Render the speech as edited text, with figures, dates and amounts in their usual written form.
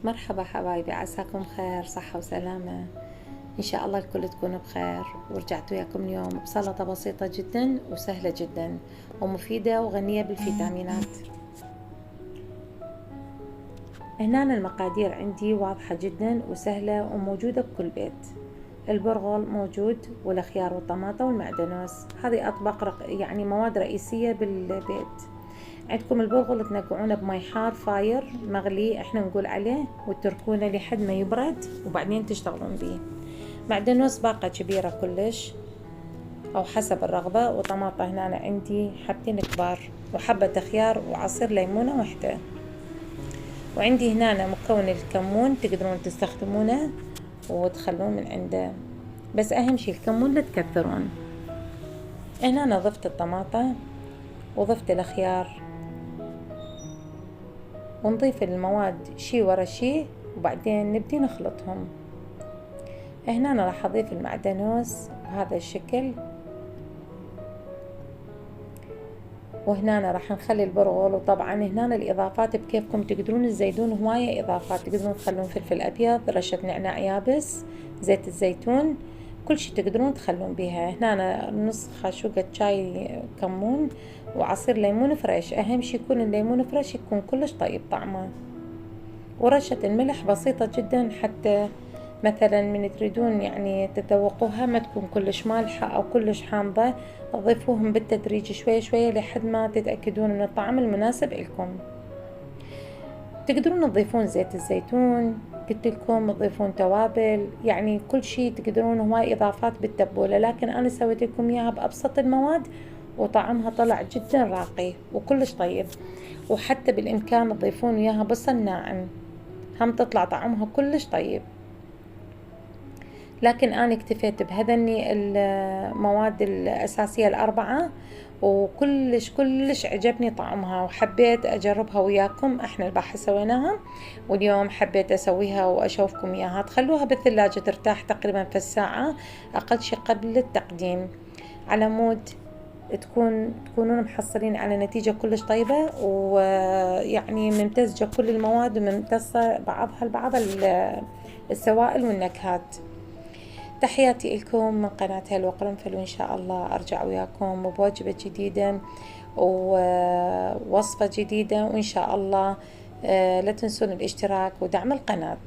مرحبا حبايبي، عساكم خير صحة وسلامة. إن شاء الله الكل تكونوا بخير. ورجعت وياكم اليوم بسلطة بسيطة جدا وسهلة جدا ومفيدة وغنية بالفيتامينات. هنا المقادير عندي واضحة جدا وسهلة وموجودة بكل بيت. البرغل موجود والخيار والطماطة والمعدنوس، هذه أطباق يعني مواد رئيسية بالبيت. عندكم البرغل تنقعونه بمي حار فاير مغلي احنا نقول عليه، وتتركونه لحد ما يبرد وبعدين تشتغلون بيه. معدنوس باقة كبيرة كلش او حسب الرغبة، وطماطة هنا أنا عندي حبتين كبار، وحبة خيار وعصير ليمونة واحدة. وعندي هنا مكون الكمون تقدرون تستخدمونه وتخلون من عنده، بس اهم شي الكمون لا تكثرون. هنا أنا ضفت الطماطة وضفت الخيار، ونضيف المواد شي ورا شي وبعدين نبدي نخلطهم. هنا أنا راح أضيف المعدنوس بهذا الشكل، وهنا أنا راح نخلي البرغل. وطبعا هنا الإضافات بكيفكم، تقدرون تزيدون هواية إضافات، تقدرون تخلون فلفل أبيض، رشة نعناع يابس، زيت الزيتون، كل شي تقدرون تخلون بيها. هنا أنا نص خاشوقة شاي كمون وعصير ليمون فريش، أهم شي يكون الليمون فريش، يكون كلش طيب طعمه. ورشة الملح بسيطة جدا، حتى مثلا من تريدون يعني تذوقوها ما تكون كلش مالحة أو كلش حامضة، ضيفوهم بالتدريج شوية شوية لحد ما تتأكدون من الطعم المناسب لكم. تقدرون تضيفون زيت الزيتون، قلت لكم تضيفون توابل، يعني كل شيء تقدرون، هواي إضافات بالتبولة، لكن أنا سويت لكم إياها بأبسط المواد وطعمها طلع جدا راقي وكلش طيب. وحتى بالإمكان تضيفون إياها بصل ناعم، هم تطلع طعمها كلش طيب. لكن أنا اكتفيت بهذني المواد الأساسية الأربعة، وكلش كلش عجبني طعمها وحبيت أجربها وياكم. احنا البارحة سويناها واليوم حبيت أسويها وأشوفكم إياها. تخلوها بالثلاجة ترتاح تقريبا في الساعة أقل شي قبل التقديم، على مود تكونون محصلين على نتيجة كلش طيبة، ويعني ممتزجة كل المواد وممتصة بعضها البعض السوائل والنكهات. تحياتي لكم من قناة هلو قرنفل، وإن شاء الله أرجع وياكم بوجبة جديدة ووصفة جديدة، وإن شاء الله لا تنسون الاشتراك ودعم القناة.